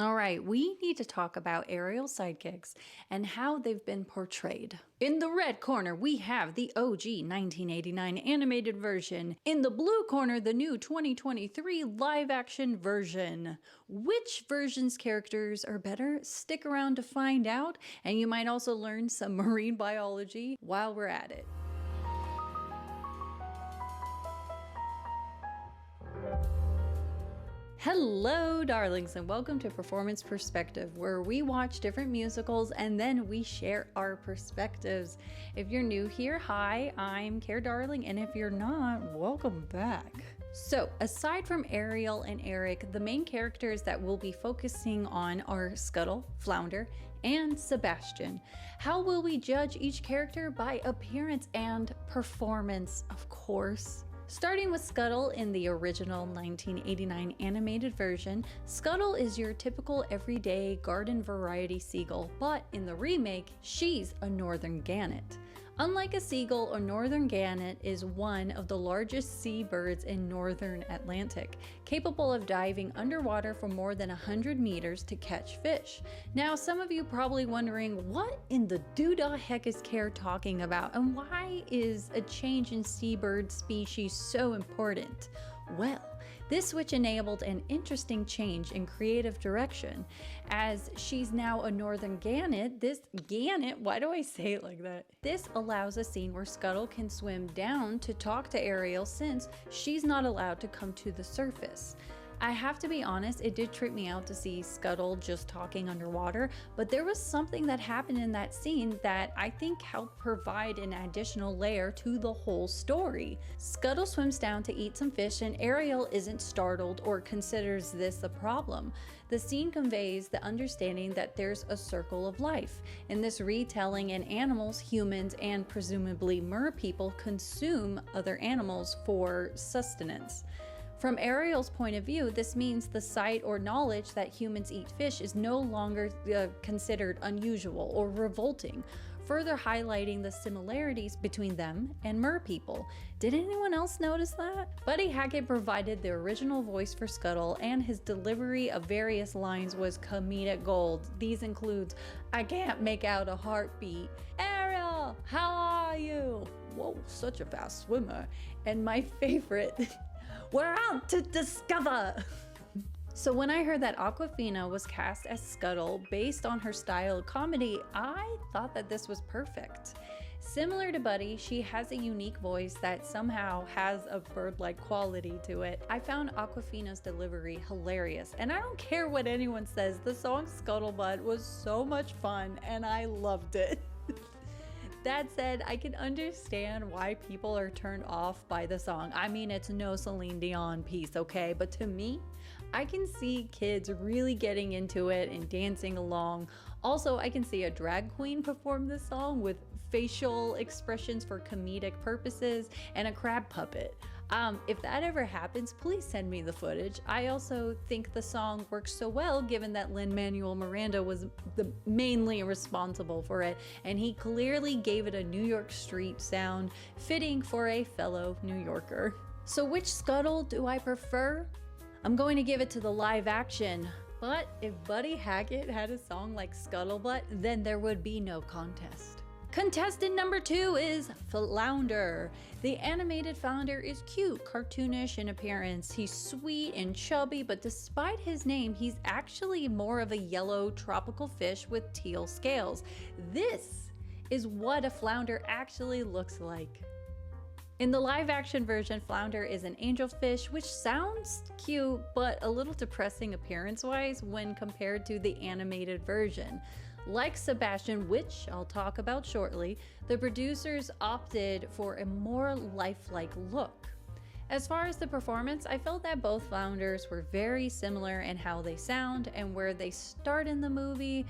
All right, we need to talk about Ariel sidekicks and how they've been portrayed. In the red corner, we have the OG 1989 animated version. In the blue corner, the new 2023 live-action version. Which version's characters are better? Stick around to find out, and you might also learn some marine biology while we're at it. Hello, darlings, and welcome to Performance Perspective, where we watch different musicals and then we share our perspectives. If you're new here, hi, I'm Care Darling, and if you're not, welcome back. So, aside from Ariel and Eric, the main characters that we'll be focusing on are Scuttle, Flounder, and Sebastian. How will we judge each character? By appearance and performance, of course. Starting with Scuttle in the original 1989 animated version, Scuttle is your typical everyday garden variety seagull, but in the remake, she's a northern gannet. Unlike a seagull, a northern gannet is one of the largest seabirds in northern Atlantic, capable of diving underwater for more than 100 meters to catch fish. Now, some of you probably wondering, what in the doodah heck is Care talking about, and why is a change in seabird species so important? Well, this switch enabled an interesting change in creative direction. As she's now a northern gannet, why do I say it like that? This allows a scene where Scuttle can swim down to talk to Ariel since she's not allowed to come to the surface. I have to be honest, it did trip me out to see Scuttle just talking underwater, but there was something that happened in that scene that I think helped provide an additional layer to the whole story. Scuttle swims down to eat some fish and Ariel isn't startled or considers this a problem. The scene conveys the understanding that there's a circle of life. In this retelling, and animals, humans, and presumably mer people consume other animals for sustenance. From Ariel's point of view, this means the sight or knowledge that humans eat fish is no longer considered unusual or revolting, further highlighting the similarities between them and mer people. Did anyone else notice that? Buddy Hackett provided the original voice for Scuttle, and his delivery of various lines was comedic gold. These include, "I can't make out a heartbeat," "Ariel, how are you?" "Whoa, such a fast swimmer," and my favorite, "We're out to discover." So when I heard that Awkwafina was cast as Scuttle based on her style of comedy, I thought that this was perfect. Similar to Buddy, she has a unique voice that somehow has a bird-like quality to it. I found Awkwafina's delivery hilarious, and I don't care what anyone says, the song Scuttlebutt was so much fun and I loved it. That said, I can understand why people are turned off by the song. I mean, it's no Celine Dion piece, okay? But to me, I can see kids really getting into it and dancing along. Also, I can see a drag queen perform this song with facial expressions for comedic purposes and a crab puppet. If that ever happens, please send me the footage. I also think the song works so well given that Lin-Manuel Miranda was mainly responsible for it, and he clearly gave it a New York street sound, fitting for a fellow New Yorker. So which Scuttle do I prefer? I'm going to give it to the live action. But if Buddy Hackett had a song like Scuttlebutt, then there would be no contest. Contestant number 2 is Flounder. The animated Flounder is cute, cartoonish in appearance. He's sweet and chubby, but despite his name, he's actually more of a yellow tropical fish with teal scales. This is what a flounder actually looks like. In the live-action version, Flounder is an angelfish, which sounds cute, but a little depressing appearance-wise when compared to the animated version. Like Sebastian, which I'll talk about shortly, the producers opted for a more lifelike look. As far as the performance, I felt that both Flounders were very similar in how they sound, and where they start in the movie,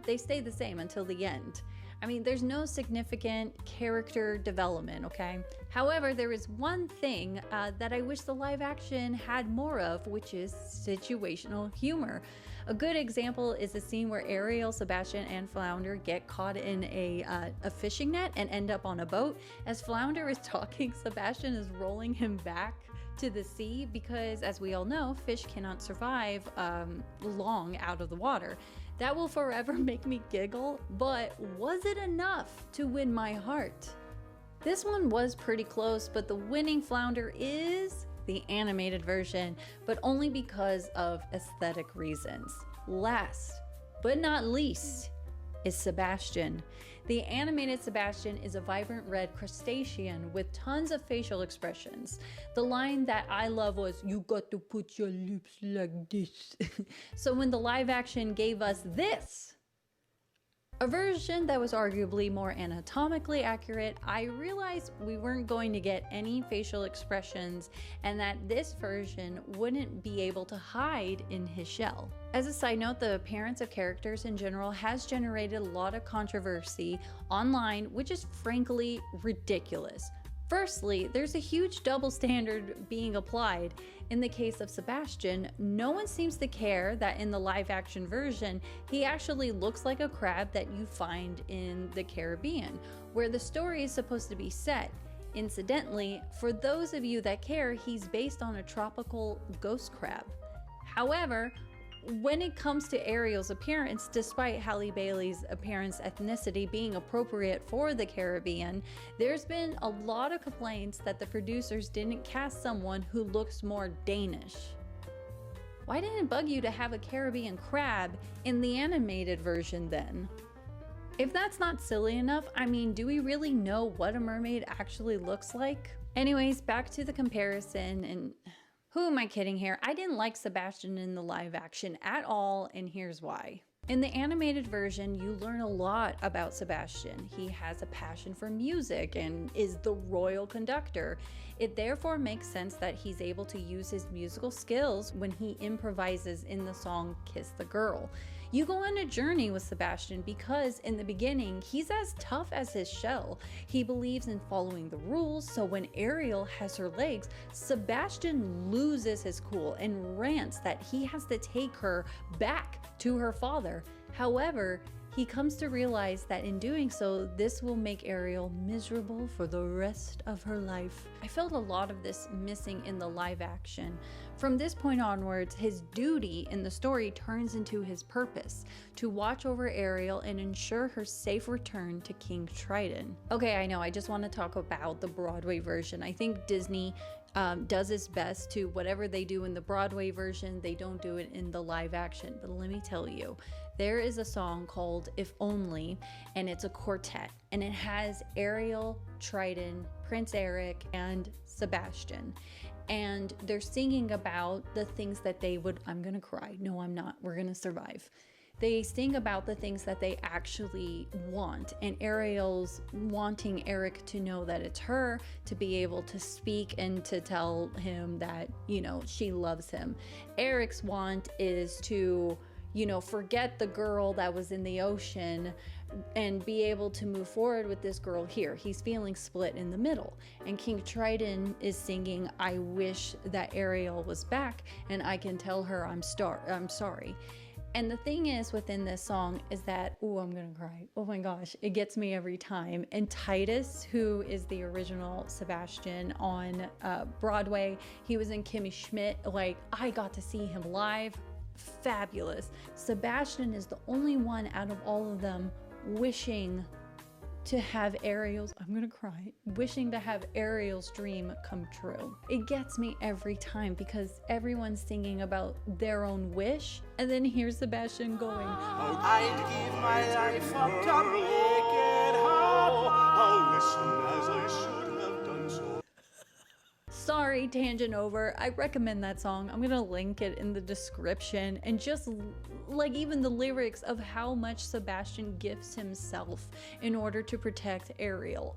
they stay the same until the end. I mean, there's no significant character development, okay? However, there is one thing that I wish the live action had more of, which is situational humor. A good example is the scene where Ariel, Sebastian, and Flounder get caught in a fishing net and end up on a boat. As Flounder is talking, Sebastian is rolling him back to the sea because, as we all know, fish cannot survive long out of the water. That will forever make me giggle, but was it enough to win my heart? This one was pretty close, but the winning Flounder is the animated version, but only because of aesthetic reasons. Last but not least is Sebastian. The animated Sebastian is a vibrant red crustacean with tons of facial expressions. The line that I love was, "You got to put your lips like this." So when the live action gave us this, a version that was arguably more anatomically accurate, I realized we weren't going to get any facial expressions and that this version wouldn't be able to hide in his shell. As a side note, the appearance of characters in general has generated a lot of controversy online, which is frankly ridiculous. Firstly, there's a huge double standard being applied. In the case of Sebastian, no one seems to care that in the live action version, he actually looks like a crab that you find in the Caribbean, where the story is supposed to be set. Incidentally, for those of you that care, he's based on a tropical ghost crab. However, when it comes to Ariel's appearance, despite Halle Bailey's appearance ethnicity being appropriate for the Caribbean, there's been a lot of complaints that the producers didn't cast someone who looks more Danish. Why didn't it bug you to have a Caribbean crab in the animated version then? If that's not silly enough, I mean, do we really know what a mermaid actually looks like? Anyways, back to the comparison, and who am I kidding here? I didn't like Sebastian in the live action at all, and here's why. In the animated version, you learn a lot about Sebastian. He has a passion for music and is the royal conductor. It therefore makes sense that he's able to use his musical skills when he improvises in the song Kiss the Girl. You go on a journey with Sebastian because in the beginning, he's as tough as his shell. He believes in following the rules, so when Ariel has her legs, Sebastian loses his cool and rants that he has to take her back to her father. However, he comes to realize that in doing so, this will make Ariel miserable for the rest of her life. I felt a lot of this missing in the live action. From this point onwards, his duty in the story turns into his purpose, to watch over Ariel and ensure her safe return to King Triton. Okay, I know, I just want to talk about the Broadway version. I think Disney does its best to whatever they do in the Broadway version, they don't do it in the live action. But let me tell you, there is a song called If Only, and it's a quartet, and it has Ariel, Triton, Prince Eric, and Sebastian. And they're singing about the things that they would, I'm gonna cry, no I'm not, we're gonna survive. They sing about the things that they actually want, and Ariel's wanting Eric to know that it's her, to be able to speak and to tell him that, you know, she loves him. Eric's want is to, you know, forget the girl that was in the ocean and be able to move forward with this girl here. He's feeling split in the middle. And King Triton is singing, I wish that Ariel was back and I can tell her I'm sorry. And the thing is within this song is that, oh, I'm gonna cry. Oh my gosh, it gets me every time. And Titus, who is the original Sebastian on Broadway, he was in Kimmy Schmidt. Like, I got to see him live. Fabulous. Sebastian is the only one out of all of them wishing to have Ariel's, I'm gonna cry, wishing to have Ariel's dream come true. It gets me every time because everyone's singing about their own wish, and then here's Sebastian going, I'd give my life up to make it happen. I'll listen as I should have done so. Sorry, tangent over. I recommend that song. I'm gonna link it in the description, and just like even the lyrics of how much Sebastian gives himself in order to protect Ariel.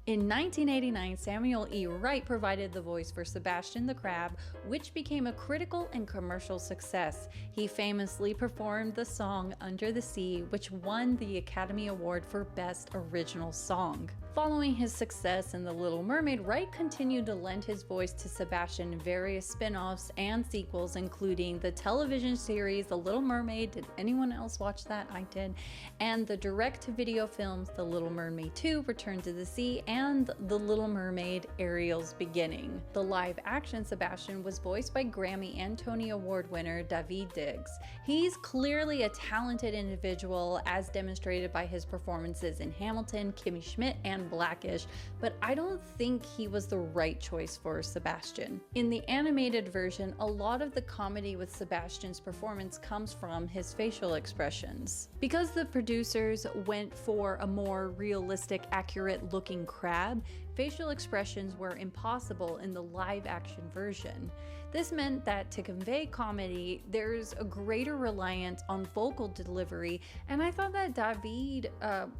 In 1989, Samuel E. Wright provided the voice for Sebastian the Crab, which became a critical and commercial success. He famously performed the song Under the Sea, which won the Academy Award for Best Original Song. Following his success in The Little Mermaid, Wright continued to lend his voice to Sebastian in various spin-offs and sequels, including the television series The Little Mermaid. Did anyone else watch that? I did. And the direct-to-video films The Little Mermaid 2, Return to the Sea, and The Little Mermaid, Ariel's Beginning. The live-action Sebastian was voiced by Grammy and Tony Award winner Daveed Diggs. He's clearly a talented individual, as demonstrated by his performances in Hamilton, Kimmy Schmidt, and Blackish, but I don't think he was the right choice for Sebastian. In the animated version, a lot of the comedy with Sebastian's performance comes from his facial expressions. Because the producers went for a more realistic, accurate looking crab, facial expressions were impossible in the live action version. This meant that to convey comedy, there's a greater reliance on vocal delivery, and I thought that Daveed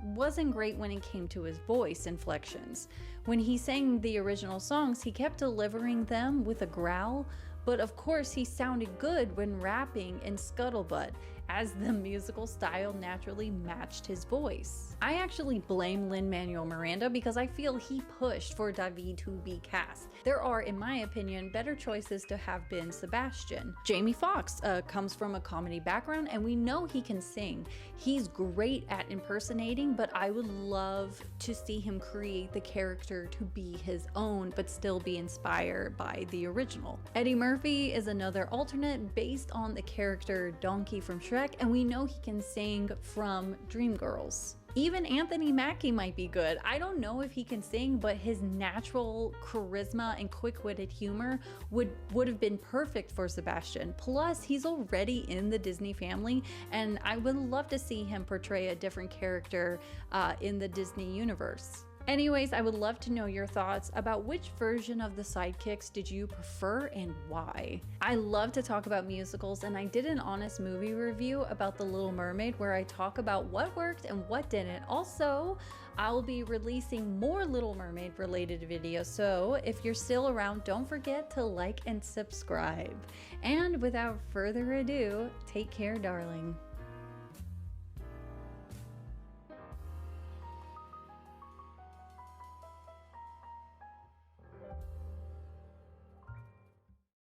wasn't great when it came to his voice inflections. When he sang the original songs, he kept delivering them with a growl, but of course he sounded good when rapping in Scuttlebutt, as the musical style naturally matched his voice. I actually blame Lin-Manuel Miranda because I feel he pushed for Daveed to be cast. There are, in my opinion, better choices to have been Sebastian. Jamie Foxx comes from a comedy background, and we know he can sing. He's great at impersonating, but I would love to see him create the character to be his own, but still be inspired by the original. Eddie Murphy is another alternate based on the character Donkey from Shrek, and we know he can sing from Dreamgirls. Even Anthony Mackie might be good. I don't know if he can sing, but his natural charisma and quick-witted humor would have been perfect for Sebastian. Plus, he's already in the Disney family, and I would love to see him portray a different character in the Disney universe. Anyways, I would love to know your thoughts about which version of the Sidekicks did you prefer and why. I love to talk about musicals, and I did an honest movie review about The Little Mermaid where I talk about what worked and what didn't. Also, I'll be releasing more Little Mermaid related videos, so if you're still around, don't forget to like and subscribe. And without further ado, take care, darling.